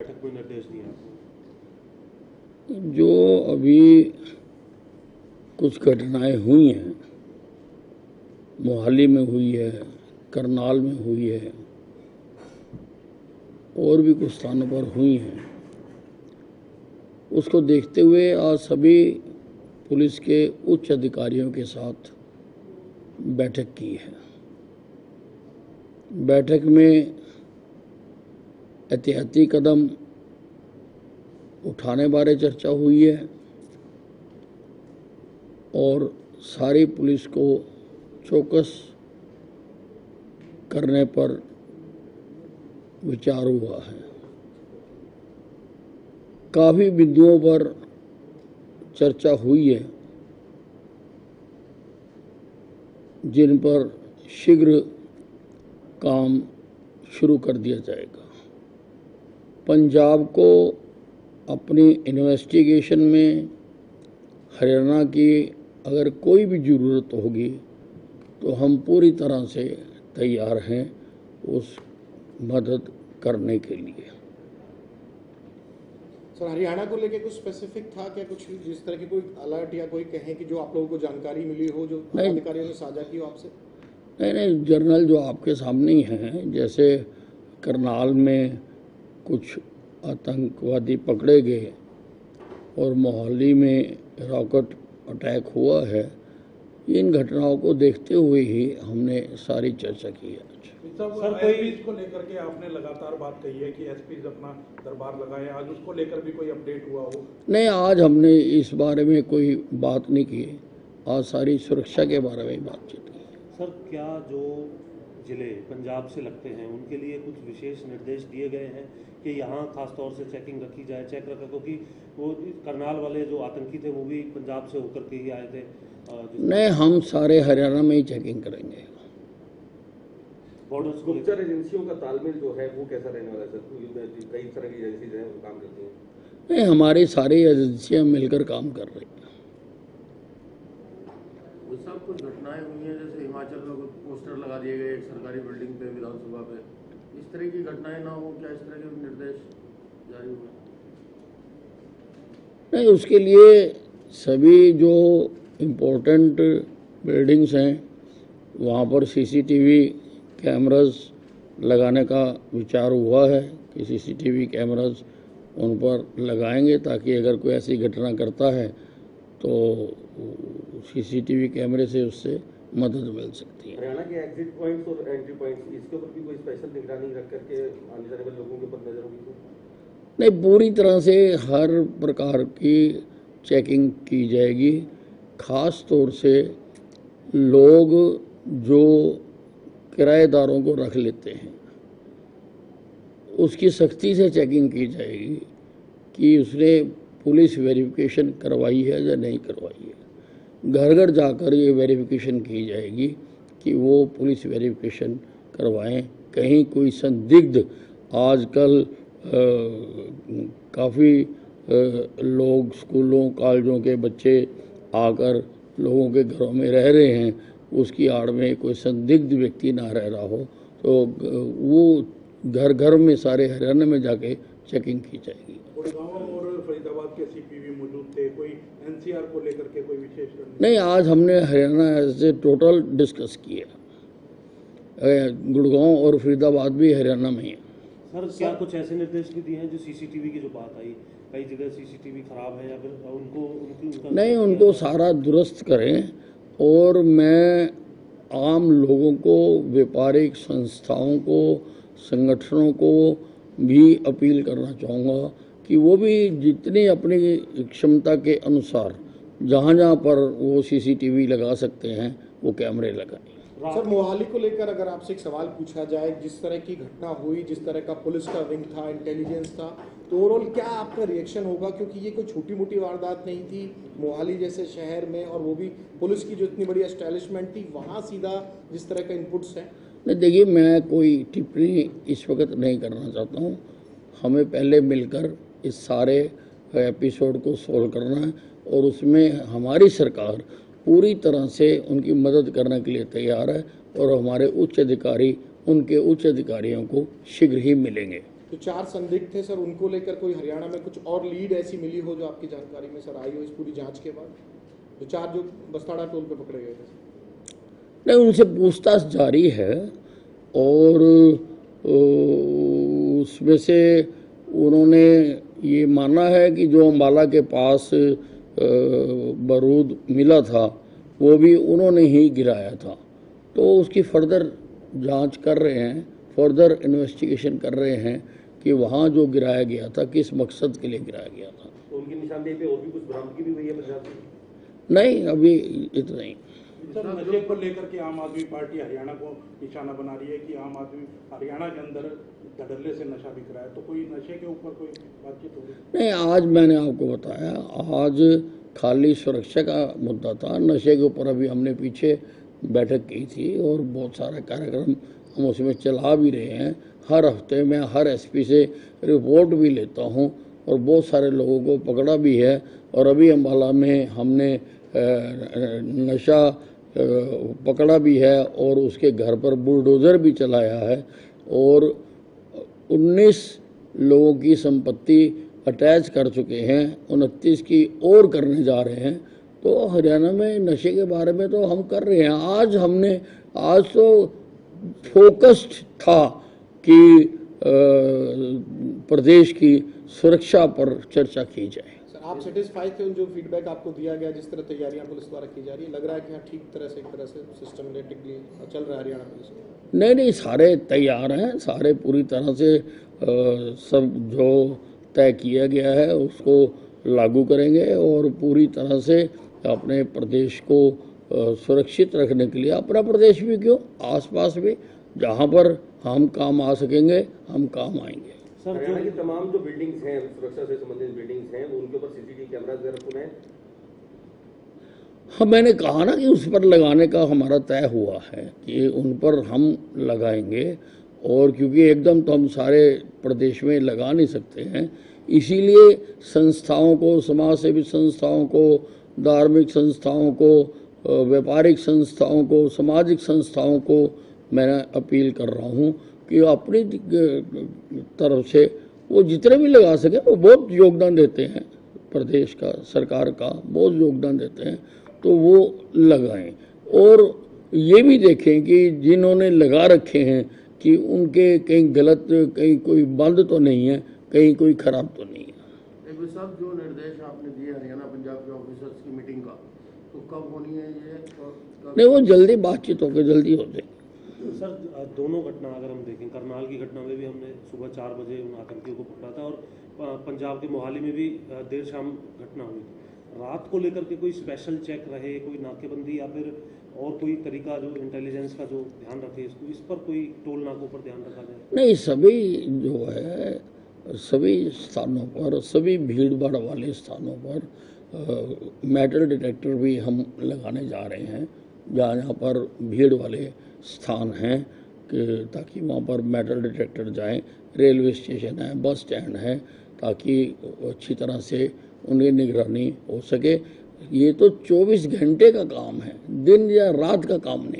बैठक में निर्देश दिया? जो अभी कुछ घटनाएं हुई हैं, मोहाली में हुई है, करनाल में हुई है और भी कुछ स्थानों पर हुई हैं, उसको देखते हुए आज सभी पुलिस के उच्च अधिकारियों के साथ बैठक की है। बैठक में एहतियाती कदम उठाने बारे चर्चा हुई है और सारी पुलिस को चौकस करने पर विचार हुआ है। काफ़ी बिंदुओं पर चर्चा हुई है जिन पर शीघ्र काम शुरू कर दिया जाएगा। पंजाब को अपनी इन्वेस्टिगेशन में हरियाणा की अगर कोई भी ज़रूरत होगी तो हम पूरी तरह से तैयार हैं उस मदद करने के लिए। सर, हरियाणा को लेके कुछ स्पेसिफिक था क्या, कुछ जिस तरह की कोई अलर्ट या कोई कहें कि जो आप लोगों को जानकारी मिली हो, जो अधिकारियों ने साझा की हो आपसे? नहीं, जर्नल जो आपके सामने ही हैं, जैसे करनाल में कुछ आतंकवादी पकड़े गए और मोहाली में रॉकेट अटैक हुआ है, इन घटनाओं को देखते हुए ही हमने सारी चर्चा की है। सर, कोई को लेकर के आपने लगातार बात कही है कि एसपी अपना दरबार लगाए, आज उसको लेकर भी कोई अपडेट हुआ हो? नहीं, आज हमने इस बारे में कोई बात नहीं की। आज सारी सुरक्षा के बारे में बातचीत की। सर, क्या जो जिले पंजाब से लगते हैं उनके लिए कुछ विशेष निर्देश दिए गए हैं कि यहाँ खास तौर से चेकिंग रखी जाए, चेक रखा, क्योंकि वो करनाल वाले जो आतंकी थे वो भी पंजाब से होकर के ही आए थे? नहीं, हम सारे हरियाणा में ही चेकिंग करेंगे। गुप्तचर एजेंसियों का तालमेल जो है वो कैसा रहने वाला है सर? कई तरह की एजेंसी जो है वो काम करती हैं। नहीं, हमारी सारी एजेंसियां मिलकर काम कर रही हैं। सब कुछ घटनाएं हुई हैं, जैसे हिमाचल में पोस्टर लगा दिए गए एक सरकारी बिल्डिंग पे, विधानसभा पे, इस तरह की घटनाएं ना हो, क्या इस तरह के निर्देश जारी हुए? नहीं, उसके लिए सभी जो इम्पोर्टेंट बिल्डिंग्स हैं वहाँ पर सीसीटीवी कैमरास लगाने का विचार हुआ है कि सीसीटीवी कैमरास उन पर लगाएंगे ताकि अगर कोई ऐसी घटना करता है तो सीसीटीवी कैमरे से उससे मदद मिल सकती है। हरियाणा के एग्जिट पॉइंट्स और एंट्री पॉइंट्स, इसके ऊपर भी कोई स्पेशल निगरानी रख करके आने जाने वाले लोगों के ऊपर नजर होगी? नहीं, पूरी तरह से हर प्रकार की चेकिंग की जाएगी। खास तौर से लोग जो किराएदारों को रख लेते हैं उसकी सख्ती से चेकिंग की जाएगी कि उसने पुलिस वेरिफिकेशन करवाई है या नहीं करवाई है। घर घर जाकर ये वेरिफिकेशन की जाएगी कि वो पुलिस वेरिफिकेशन करवाएं। कहीं कोई संदिग्ध, आजकल काफ़ी लोग स्कूलों कॉलेजों के बच्चे आकर लोगों के घरों में रह रहे हैं, उसकी आड़ में कोई संदिग्ध व्यक्ति ना रह रहा हो तो वो घर घर में सारे हरियाणा में जाके चेकिंग की जाएगी। गुड़गांव और फरीदाबाद के सीपी भी मौजूद थे, कोई एनसीआर को लेकर के कोई विशेष? नहीं, आज हमने हरियाणा से टोटल डिस्कस किया। गुड़गांव और फरीदाबाद भी हरियाणा में है। सर, क्या कुछ ऐसे निर्देश भी दिए हैं जो सीसीटीवी की जो बात आई, कई जगह सीसीटीवी खराब है या फिर उनको नहीं, उनको सारा दुरुस्त करें। और मैं आम लोगों को, व्यापारिक संस्थाओं को, संगठनों को भी अपील करना चाहूँगा कि वो भी जितनी अपनी क्षमता के अनुसार जहाँ जहाँ पर वो सीसीटीवी लगा सकते हैं वो कैमरे लगाएं। सर, मोहाली को लेकर अगर आपसे एक सवाल पूछा जाए, जिस तरह की घटना हुई, जिस तरह का पुलिस का विंग था, इंटेलिजेंस था, तो ओवरऑल क्या आपका रिएक्शन होगा? क्योंकि ये कोई छोटी मोटी वारदात नहीं थी मोहाली जैसे शहर में, और वो भी पुलिस की जो इतनी बड़ी एस्टैब्लिशमेंट थी वहाँ सीधा जिस तरह का इनपुट्स हैं। नहीं, देखिए, मैं कोई टिप्पणी इस वक्त नहीं करना चाहता हूँ। हमें पहले मिलकर इस सारे एपिसोड को सोल्व करना है और उसमें हमारी सरकार पूरी तरह से उनकी मदद करने के लिए तैयार है और हमारे उच्च अधिकारी उनके उच्च अधिकारियों को शीघ्र ही मिलेंगे। तो 4 संदिग्ध थे सर, उनको लेकर कोई हरियाणा में कुछ और लीड ऐसी मिली हो जो आपकी जानकारी में सर आई हो इस पूरी जांच के बाद? जो 4 जो बस्ताड़ा टोल पे पकड़े गए थे? नहीं, उनसे पूछताछ जारी है और उसमें से उन्होंने ये माना है कि जो अम्बाला के पास बारूद मिला था वो भी उन्होंने ही गिराया था। तो उसकी फर्दर जांच कर रहे हैं, फर्दर इन्वेस्टिगेशन कर रहे हैं कि वहाँ जो गिराया गया था किस मकसद के लिए गिराया गया था। तो उनकी निशानदेही पे और भी कुछ बरामदगी भी हुई है पंजाब से? नहीं, अभी इतना ही। सर, नशे को लेकर के आम आदमी पार्टी हरियाणा को निशाना बना रही है कि आम आदमी हरियाणा के अंदर धड़ल्ले से नशा बिक रहा है, तो कोई नशे के ऊपर कोई बातचीत हो रही? नहीं, आज मैंने आपको बताया, आज खाली सुरक्षा का मुद्दा था। नशे के ऊपर अभी हमने पीछे बैठक की थी और बहुत सारे कार्यक्रम हम उसमें चला भी रहे हैं। हर हफ्ते मैं हर एसपी से रिपोर्ट भी लेता हूं और बहुत सारे लोगों को पकड़ा भी है। और अभी अम्बाला में हमने नशा पकड़ा भी है और उसके घर पर बुलडोज़र भी चलाया है और 19 लोगों की संपत्ति अटैच कर चुके हैं, 29 की और करने जा रहे हैं। तो हरियाणा में नशे के बारे में तो हम कर रहे हैं। आज तो फोकस्ड था कि प्रदेश की सुरक्षा पर चर्चा की जाए। सर, आप सेटिस्फाई थे उन जो फीडबैक आपको दिया गया, जिस तरह तैयारियां पुलिस द्वारा की जा रही है? लग रहा है कि हाँ ठीक तरह से एक तरह से सिस्टमेटिकली चल रहा है हरियाणा पुलिस में? नहीं, सारे तैयार हैं, सारे पूरी तरह से सब जो तय किया गया है उसको लागू करेंगे और पूरी तरह से अपने प्रदेश को सुरक्षित रखने के लिए, अपना प्रदेश भी क्यों, आसपास भी जहाँ पर हम काम आ सकेंगे हम काम आएंगे। सर, हरियाणा की तमाम जो बिल्डिंग्स हैं, सुरक्षा से संबंधित बिल्डिंग्स हैं, उनके ऊपर सीसीटीवी कैमरास वगैरह खुले हैं? हाँ, मैंने कहा ना कि उस पर लगाने का हमारा तय हुआ है कि उन पर हम लगाएंगे। और क्योंकि एकदम तो हम सारे प्रदेश में लगा नहीं सकते हैं, इसीलिए संस्थाओं को, समाज सेवी संस्थाओं को, धार्मिक संस्थाओं को, व्यापारिक संस्थाओं को, सामाजिक संस्थाओं को मैं अपील कर रहा हूँ कि अपनी तरफ से वो जितने भी लगा सके, वो बहुत योगदान देते हैं, प्रदेश का, सरकार का बहुत योगदान देते हैं, तो वो लगाएं। और ये भी देखें कि जिन्होंने लगा रखे हैं कि उनके कहीं गलत, कहीं कोई बंद तो नहीं है, कहीं कोई खराब तो नहीं है। साहब, जो निर्देश आपने दिए हरियाणा पंजाब के ऑफिसर्स की मीटिंग का, तो कब होनी है ये? नहीं, वो जल्दी बातचीत होकर जल्दी हो जाए। सर, दोनों घटना अगर हम देखें, करनाल की घटना में भी हमने सुबह 4 बजे उन आतंकियों को पकड़ा था और पंजाब के मोहाली में भी देर शाम घटना हुई। रात को लेकर के कोई स्पेशल चेक रहे, कोई नाकेबंदी या फिर और कोई तरीका जो इंटेलिजेंस का जो ध्यान रखे, इस पर कोई टोल नाकों पर ध्यान रखा जाए? नहीं, सभी जो है, सभी स्थानों पर, सभी भीड़ भाड़ वाले स्थानों पर मेटल डिटेक्टर भी हम लगाने जा रहे हैं, जहाँ पर भीड़ वाले स्थान हैं, कि ताकि वहाँ पर मेटल डिटेक्टर जाएं। रेलवे स्टेशन है, बस स्टैंड है, ताकि अच्छी तरह से उनकी निगरानी हो सके। ये तो 24 घंटे का काम है, दिन या रात का काम नहीं।